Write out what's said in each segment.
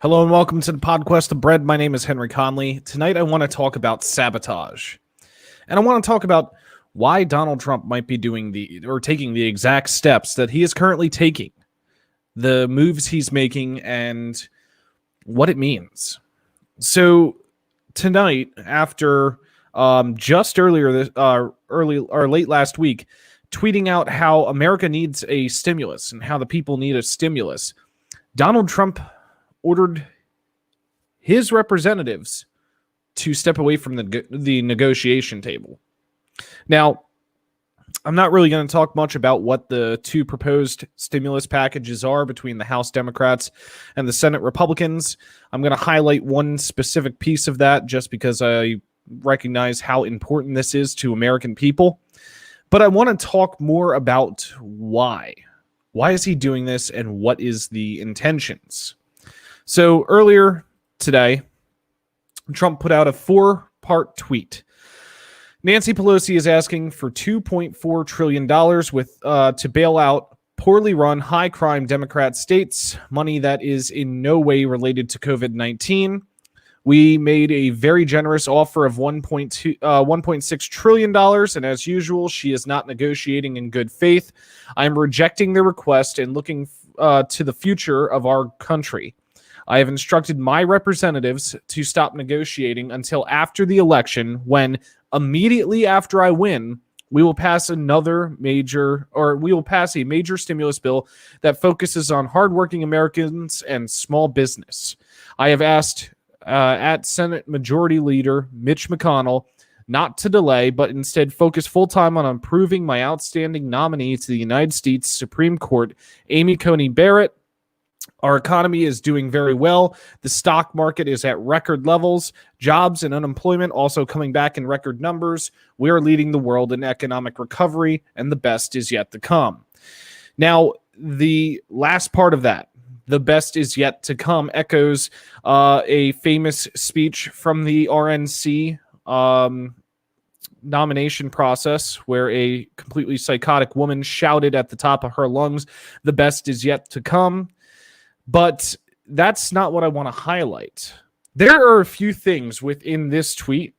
Hello and welcome to the Podquest of Bread. My name is Henry Conley. Tonight I want to talk about sabotage. And I want to talk about why Donald Trump might be taking the exact steps that he is currently taking, the moves he's making, and what it means. So tonight, after just late last week, tweeting out how America needs a stimulus and how the people need a stimulus, Donald Trump ordered his representatives to step away from the negotiation table. Now, I'm not really going to talk much about what the two proposed stimulus packages are between the House Democrats and the Senate Republicans. I'm going to highlight one specific piece of that just because I recognize how important this is to American people. But I want to talk more about why. Why is he doing this and what is the intentions? So earlier today, Trump put out a 4-part tweet. Nancy Pelosi is asking for $2.4 trillion to bail out poorly run, high-crime Democrat states, money that is in no way related to COVID-19. We made a very generous offer of $1.6 trillion, and as usual, she is not negotiating in good faith. I'm rejecting the request and looking to the future of our country. I have instructed my representatives to stop negotiating until after the election, when immediately after I win, we will pass a major stimulus bill that focuses on hardworking Americans and small business. I have asked at Senate Majority Leader Mitch McConnell not to delay, but instead focus full-time on improving my outstanding nominee to the United States Supreme Court, Amy Coney Barrett. Our economy is doing very well. The stock market is at record levels. Jobs and unemployment also coming back in record numbers. We are leading the world in economic recovery, and the best is yet to come. Now, the last part of that, the best is yet to come, echoes a famous speech from the RNC nomination process where a completely psychotic woman shouted at the top of her lungs, "The best is yet to come." But that's not what I want to highlight. There are a few things within this tweet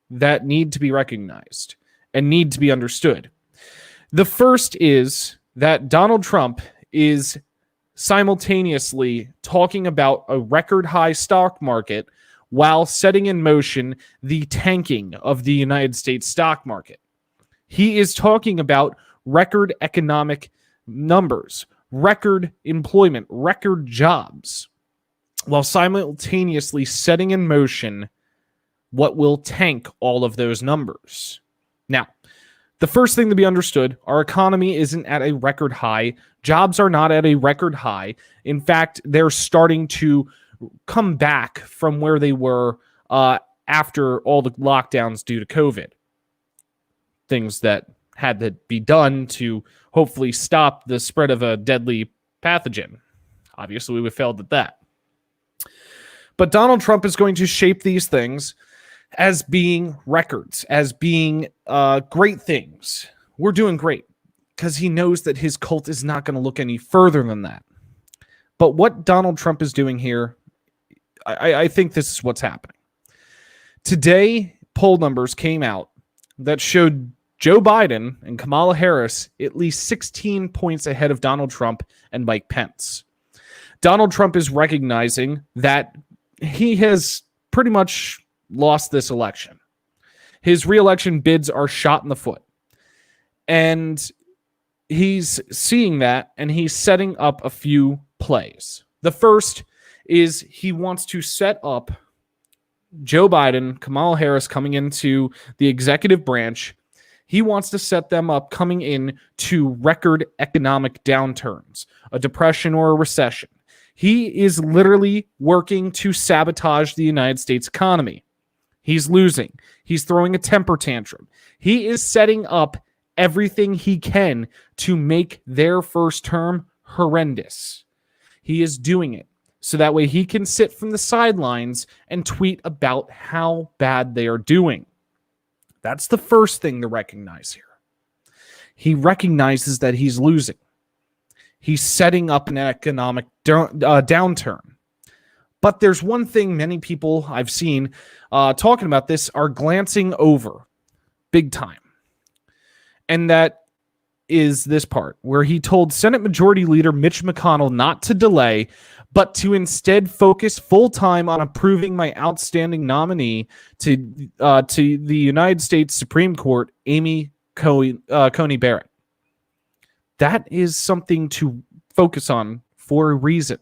that need to be recognized and need to be understood. The first is that Donald Trump is simultaneously talking about a record high stock market while setting in motion the tanking of the United States stock market. He is talking about record economic numbers, record employment, record jobs, while simultaneously setting in motion what will tank all of those numbers. Now, the first thing to be understood, our economy isn't at a record high. Jobs are not at a record high. In fact, they're starting to come back from where they were after all the lockdowns due to COVID. Things that had to be done to hopefully stop the spread of a deadly pathogen. Obviously, we failed at that. But Donald Trump is going to shape these things as being records, as being great things. We're doing great because he knows that his cult is not going to look any further than that. But what Donald Trump is doing here, I think this is what's happening. Today, poll numbers came out that showed Joe Biden and Kamala Harris at least 16 points ahead of Donald Trump and Mike Pence. Donald Trump is recognizing that he has pretty much lost this election. His re-election bids are shot in the foot. And he's seeing that, and he's setting up a few plays. The first is he wants to set up Joe Biden, Kamala Harris coming into the executive branch. He wants to set them up coming in to record economic downturns, a depression or a recession. He is literally working to sabotage the United States economy. He's losing. He's throwing a temper tantrum. He is setting up everything he can to make their first term horrendous. He is doing it so that way he can sit from the sidelines and tweet about how bad they are doing. That's the first thing to recognize here. He recognizes that he's losing. He's setting up an economic downturn. But there's one thing many people I've seen talking about this are glancing over big time. And that is this part where he told Senate Majority Leader Mitch McConnell not to delay, but to instead focus full time on approving my outstanding nominee to the United States Supreme Court, Amy Coney Barrett. That is something to focus on for a reason.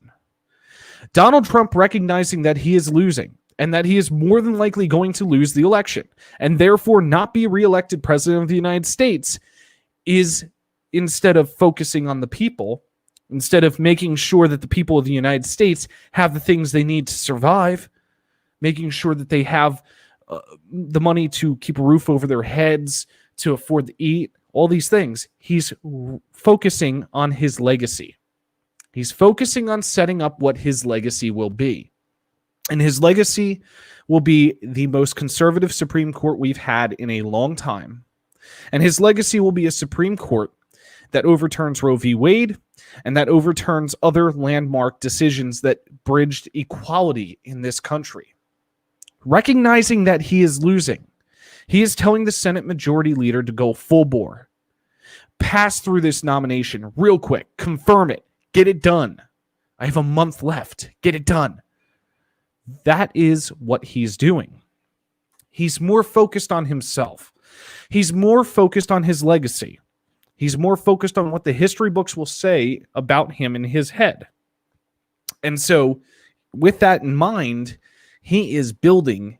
Donald Trump recognizing that he is losing and that he is more than likely going to lose the election and therefore not be reelected president of the United States is, instead of focusing on the people, instead of making sure that the people of the United States have the things they need to survive, making sure that they have the money to keep a roof over their heads, to afford to eat, all these things, he's focusing on his legacy. He's focusing on setting up what his legacy will be. And his legacy will be the most conservative Supreme Court we've had in a long time. And his legacy will be a Supreme Court that overturns Roe v. Wade and that overturns other landmark decisions that bridged equality in this country. Recognizing that he is losing, he is telling the Senate Majority Leader to go full bore. Pass through this nomination real quick. Confirm it. Get it done. I have a month left. Get it done. That is what he's doing. He's more focused on himself. He's more focused on his legacy. He's more focused on what the history books will say about him in his head. And so, with that in mind, he is building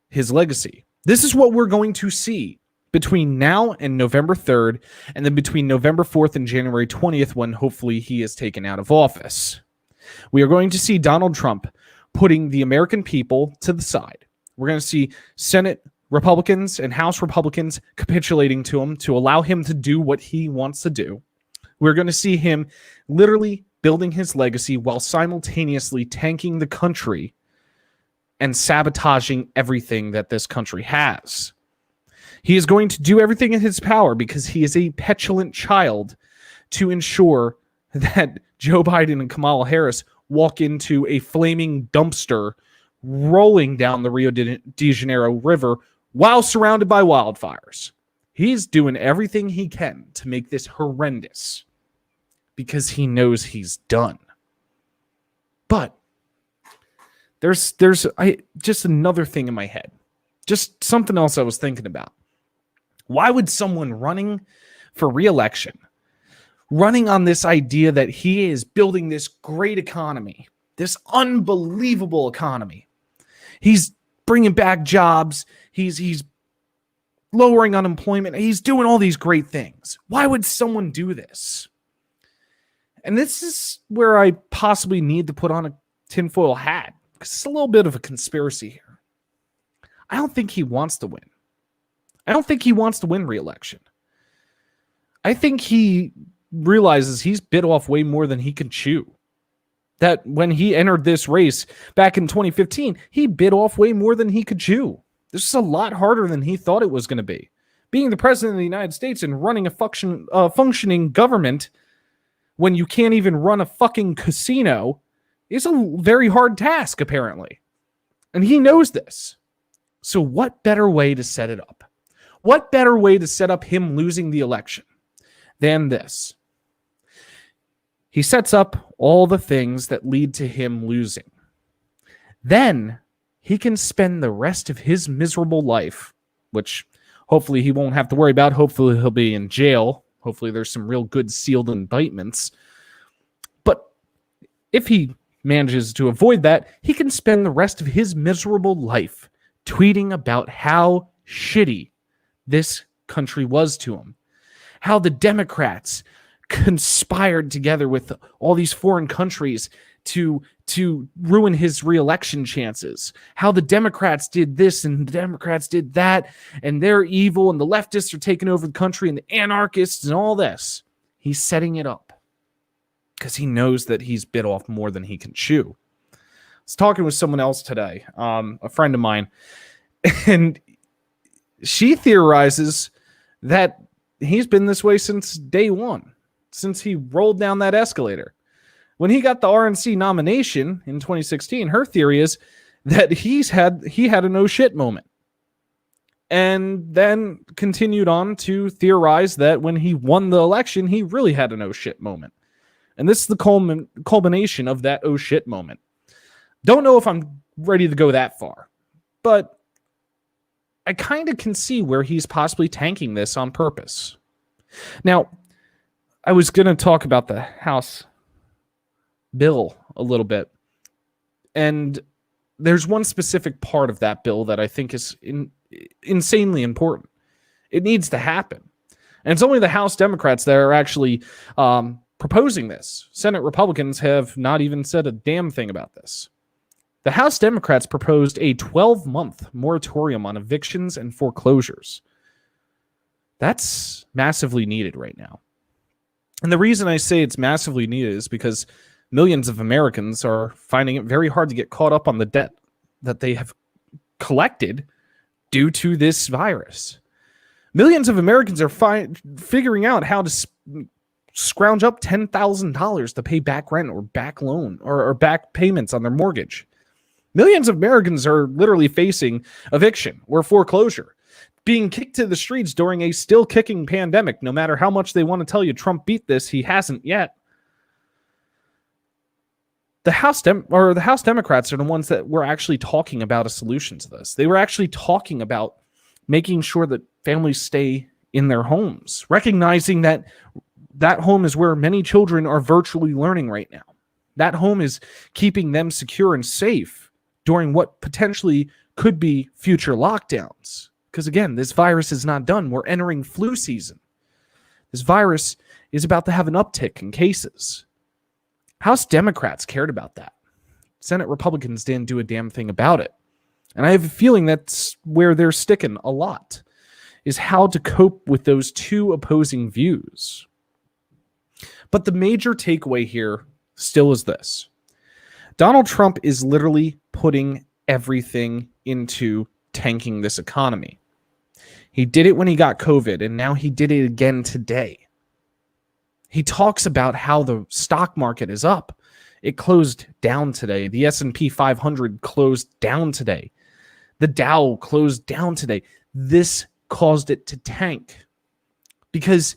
his legacy. This is what we're going to see between now and November 3rd, and then between November 4th and January 20th, when hopefully he is taken out of office. We are going to see Donald Trump putting the American people to the side. We're going to see Senate Republicans and House Republicans capitulating to him to allow him to do what he wants to do. We're going to see him literally building his legacy while simultaneously tanking the country and sabotaging everything that this country has. He is going to do everything in his power because he is a petulant child to ensure that Joe Biden and Kamala Harris walk into a flaming dumpster rolling down the Rio de Janeiro River while surrounded by wildfires. He's doing everything he can to make this horrendous because he knows he's done. But there's just another thing in my head. Just something else I was thinking about. Why would someone running for re-election, running on this idea that he is building this great economy, this unbelievable economy, he's bringing back jobs, he's lowering unemployment, he's doing all these great things. Why would someone do this? And this is where I possibly need to put on a tinfoil hat, because it's a little bit of a conspiracy here. I don't think he wants to win. I don't think he wants to win re-election. I think he realizes he's bit off way more than he can chew. That when he entered this race back in 2015, he bit off way more than he could chew. This is a lot harder than he thought it was going to be. Being the president of the United States and running a functioning government when you can't even run a fucking casino is a very hard task, apparently. And he knows this. So what better way to set it up? What better way to set up him losing the election than this? He sets up all the things that lead to him losing. Then he can spend the rest of his miserable life, which hopefully he won't have to worry about. Hopefully he'll be in jail. Hopefully there's some real good sealed indictments. But if he manages to avoid that, he can spend the rest of his miserable life tweeting about how shitty this country was to him. How the Democrats conspired together with all these foreign countries to ruin his re-election chances. How the Democrats did this and the Democrats did that, and they're evil, and the leftists are taking over the country, and the anarchists and all this. He's setting it up because he knows that he's bit off more than he can chew. I was talking with someone else today, a friend of mine, and she theorizes that he's been this way since day one, since he rolled down that escalator. When he got the RNC nomination in 2016, her theory is that he had a no shit moment. And then continued on to theorize that when he won the election, he really had an oh shit moment. And this is the culmination of that oh shit moment. Don't know if I'm ready to go that far, but I kind of can see where he's possibly tanking this on purpose. Now, I was going to talk about the House bill a little bit. And there's one specific part of that bill that I think is insanely important. It needs to happen. And it's only the House Democrats that are actually proposing this. Senate Republicans have not even said a damn thing about this. The House Democrats proposed a 12-month moratorium on evictions and foreclosures. That's massively needed right now. And the reason I say it's massively needed is because millions of Americans are finding it very hard to get caught up on the debt that they have collected due to this virus. Millions of Americans are figuring out how to scrounge up $10,000 to pay back rent or back loan or back payments on their mortgage. Millions of Americans are literally facing eviction or foreclosure, being kicked to the streets during a still kicking pandemic. No matter how much they want to tell you Trump beat this, he hasn't yet. The House Democrats are the ones that were actually talking about a solution to this. They were actually talking about making sure that families stay in their homes, recognizing that that home is where many children are virtually learning right now. That home is keeping them secure and safe during what potentially could be future lockdowns. Because again, this virus is not done. We're entering flu season. This virus is about to have an uptick in cases. House Democrats cared about that. Senate Republicans didn't do a damn thing about it. And I have a feeling that's where they're sticking a lot, is how to cope with those two opposing views. But the major takeaway here still is this. Donald Trump is literally putting everything into tanking this economy. He did it when he got COVID, and now he did it again today. He talks about how the stock market is up. It closed down today. The S&P 500 closed down today. The Dow closed down today. This caused it to tank because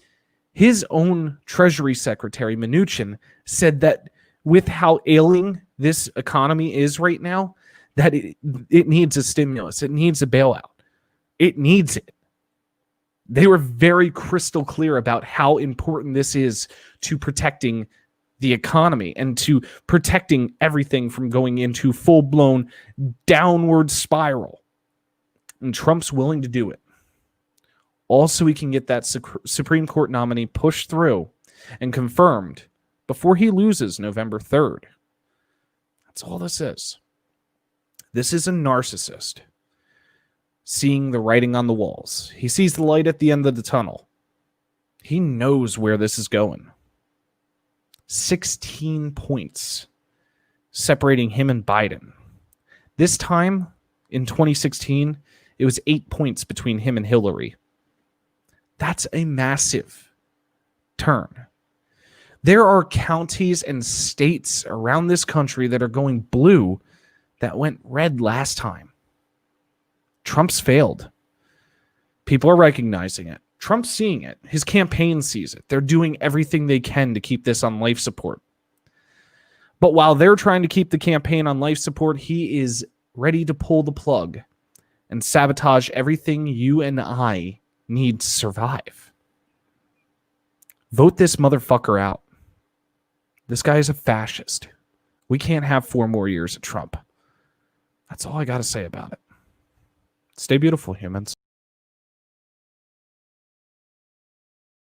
his own Treasury Secretary, Mnuchin, said that with how ailing this economy is right now, that it needs a stimulus. It needs a bailout. It needs it. They were very crystal clear about how important this is to protecting the economy and to protecting everything from going into full-blown downward spiral. And Trump's willing to do it. Also, he can get that Supreme Court nominee pushed through and confirmed before he loses November 3rd. That's all this is. This is a narcissist seeing the writing on the walls. He sees the light at the end of the tunnel. He knows where this is going. 16 points separating him and Biden. This time, in 2016, it was 8 points between him and Hillary. That's a massive turn. There are counties and states around this country that are going blue that went red last time. Trump's failed. People are recognizing it. Trump's seeing it. His campaign sees it. They're doing everything they can to keep this on life support. But while they're trying to keep the campaign on life support, he is ready to pull the plug and sabotage everything you and I need to survive. Vote this motherfucker out. This guy is a fascist. We can't have 4 more years of Trump. That's all I got to say about it. Stay beautiful, humans.